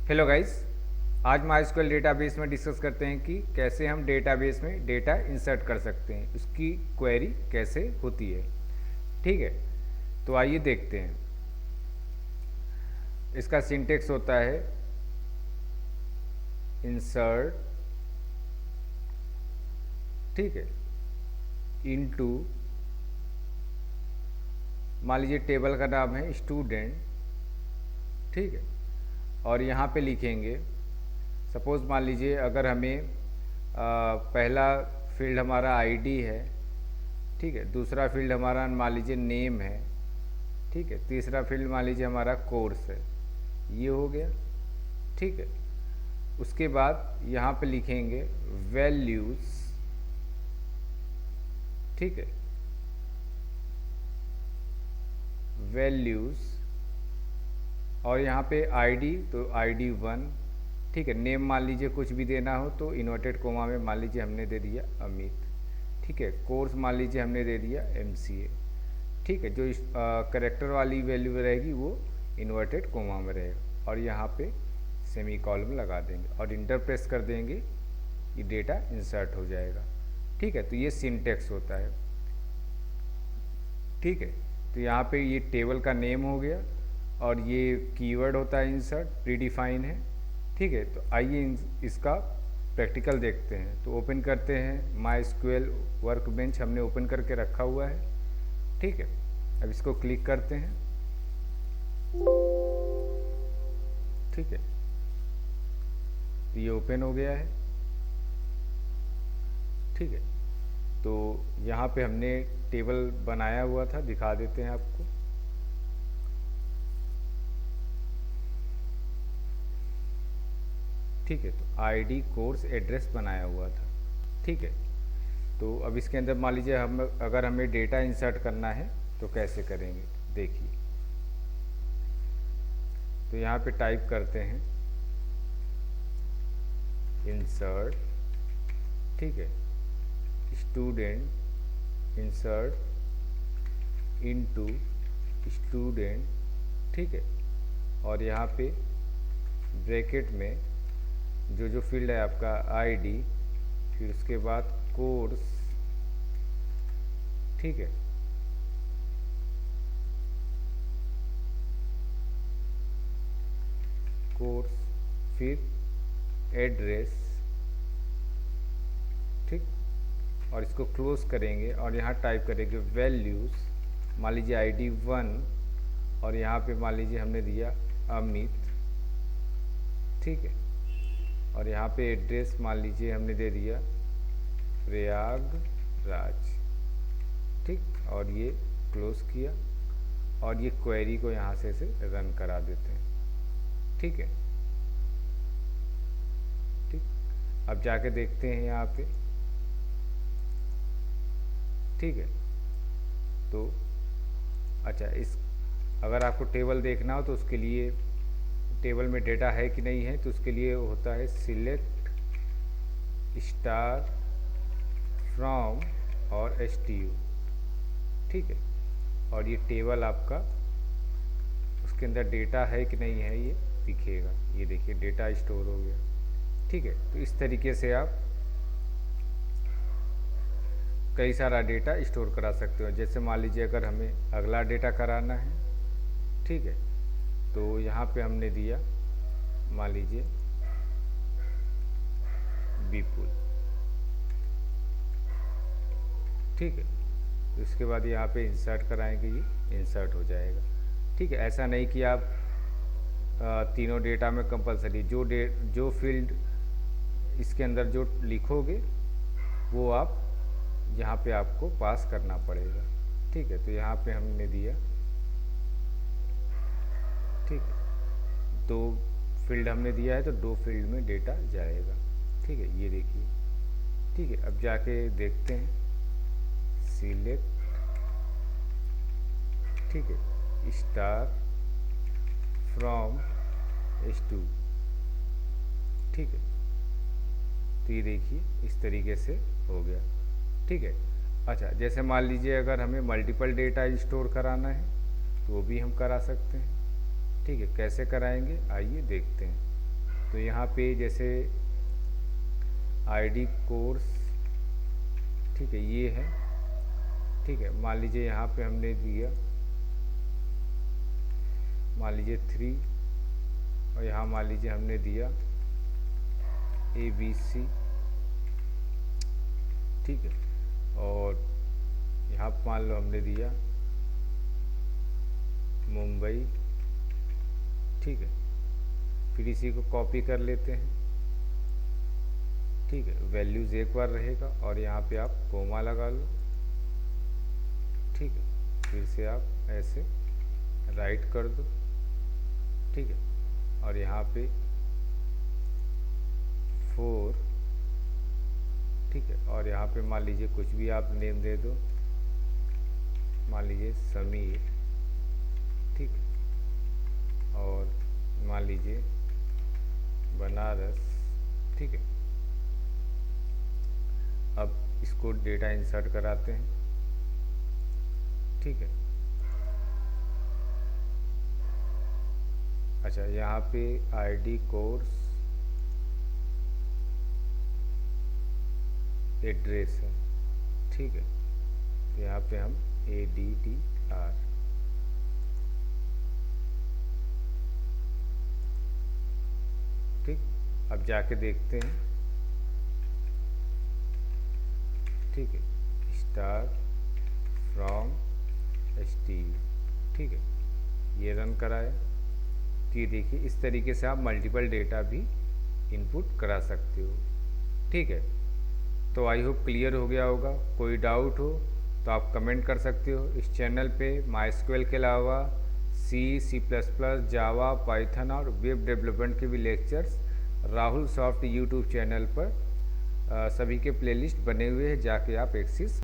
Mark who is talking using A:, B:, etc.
A: Hello guys. आज MySQL database में discuss करते हैं कि कैसे हम डेटाबेस में डेटा इंसर्ट कर सकते हैं, उसकी क्वेरी कैसे होती है। ठीक है, तो आइए देखते हैं। इसका सिंटेक्स होता है इंसर्ट, ठीक है, इनटू, मान लीजिए टेबल का नाम है स्टूडेंट, ठीक है, और यहाँ पे लिखेंगे सपोज़ मान लीजिए अगर हमें पहला फील्ड हमारा आईडी है, ठीक है, दूसरा फील्ड हमारा मान लीजिए नेम है, ठीक है, तीसरा फील्ड मान लीजिए हमारा कोर्स है, ये हो गया, ठीक है। उसके बाद यहाँ पे लिखेंगे वैल्यूज़, ठीक है, वैल्यूज़, और यहाँ पे आईडी तो आईडी 1, ठीक है। नेम मान लीजिए कुछ भी देना हो तो इन्वर्टेड कोमा में मान लीजिए हमने दे दिया अमित, ठीक है। कोर्स मान लीजिए हमने दे दिया MCA, ठीक है। जो करेक्टर वाली वैल्यू रहेगी वो इन्वर्टेड कोमा में रहेगा, और यहाँ पे सेमी कॉलम लगा देंगे और इंटर प्रेस कर देंगे, ये डेटा इंसर्ट हो जाएगा, ठीक है। तो ये सिंटेक्स होता है, ठीक है। तो यहाँ पे ये टेबल का नेम हो गया और ये कीवर्ड होता है इंसर्ट, प्रीडिफाइन है, ठीक है। तो आइए इसका प्रैक्टिकल देखते हैं। तो ओपन करते हैं MySQL वर्कबेंच, हमने ओपन करके रखा हुआ है, ठीक है। अब इसको क्लिक करते हैं, ठीक है, तो ये ओपन हो गया है, ठीक है। तो यहाँ पे हमने टेबल बनाया हुआ था, दिखा देते हैं आपको, ठीक है। तो आईडी कोर्स एड्रेस बनाया हुआ था, ठीक है। तो अब इसके अंदर मान लीजिए हम अगर हमें डेटा इंसर्ट करना है तो कैसे करेंगे, देखिए। तो यहाँ पे टाइप करते हैं इंसर्ट, ठीक है, स्टूडेंट इंसर्ट इनटू स्टूडेंट, ठीक है। और यहाँ पे ब्रैकेट में जो फील्ड है आपका आईडी, फिर उसके बाद कोर्स, ठीक है, कोर्स, फिर एड्रेस, ठीक, और इसको क्लोज करेंगे और यहाँ टाइप करेंगे वैल्यूज़, मान लीजिए आईडी 1, और यहाँ पे मान लीजिए हमने दिया अमित, ठीक है। और यहाँ पे एड्रेस मान लीजिए हमने दे दिया प्रयागराज, ठीक, और ये क्लोज किया और ये क्वेरी को यहाँ से रन करा देते हैं, ठीक है, ठीक। अब जाके देखते हैं यहाँ पे, ठीक है। तो अच्छा, इस अगर आपको टेबल देखना हो तो उसके लिए टेबल में डेटा है कि नहीं है, तो उसके लिए होता है सिलेक्ट स्टार फ्रॉम और STU, ठीक है। और ये टेबल आपका उसके अंदर डेटा है कि नहीं है ये दिखेगा, ये देखिए डेटा स्टोर हो गया, ठीक है। तो इस तरीके से आप कई सारा डेटा स्टोर करा सकते हो। जैसे मान लीजिए अगर हमें अगला डेटा कराना है, ठीक है, तो यहाँ पे हमने दिया मान लीजिए विपुल, ठीक है। तो इसके बाद यहाँ पे इंसर्ट कराएंगे, ये इंसर्ट हो जाएगा, ठीक है। ऐसा नहीं कि आप तीनों डेटा में कंपलसरी जो फील्ड इसके अंदर जो लिखोगे वो आप यहाँ पे आपको पास करना पड़ेगा, ठीक है। तो यहाँ पे हमने दिया, ठीक है, 2 फील्ड हमने दिया है तो 2 फील्ड में डेटा जाएगा, ठीक है, ये देखिए, ठीक है। अब जाके देखते हैं सिलेक्ट, ठीक है, स्टार फ्रॉम S2, ठीक है। तो ये देखिए इस तरीके से हो गया, ठीक है। अच्छा, जैसे मान लीजिए अगर हमें मल्टीपल डेटा स्टोर कराना है तो वो भी हम करा सकते हैं, ठीक है। कैसे कराएंगे आइए देखते हैं। तो यहाँ पे जैसे आईडी कोर्स, ठीक है, ये है, ठीक है। मान लीजिए यहाँ पे हमने दिया, मान लीजिए 3, और यहाँ मान लीजिए हमने दिया ABC, ठीक है। और यहाँ मान लो हमने दिया मुंबई, ठीक है। फिर इसी को कॉपी कर लेते हैं, ठीक है। वैल्यूज़ एक बार रहेगा और यहाँ पे आप कोमा लगा लो, ठीक है। फिर से आप ऐसे राइट कर दो, ठीक है। और यहाँ पे 4, ठीक है। और यहाँ पे मान लीजिए कुछ भी आप नेम दे दो, मान लीजिए समीर, ठीक है। और मान लीजिए बनारस, ठीक है। अब इसको डेटा इंसर्ट कराते हैं, ठीक है। अच्छा, यहाँ पे आईडी कोर्स एड्रेस है, ठीक है। तो यहाँ पे हम ADDR, ठीक। अब जाके देखते हैं, ठीक है, स्टार फ्रॉम STU, ठीक है। ये रन कराया, तो ये देखिए इस तरीके से आप मल्टीपल डेटा भी इनपुट करा सकते हो, ठीक है। तो आई होप क्लियर हो गया होगा। कोई डाउट हो तो आप कमेंट कर सकते हो। इस चैनल पे MySQL के अलावा C++, जावा, पाइथन और वेब डेवलपमेंट के भी lectures Rahul soft YouTube channel पर सभी के प्लेलिस्ट बने हुए हैं, जाके आप एक्सेस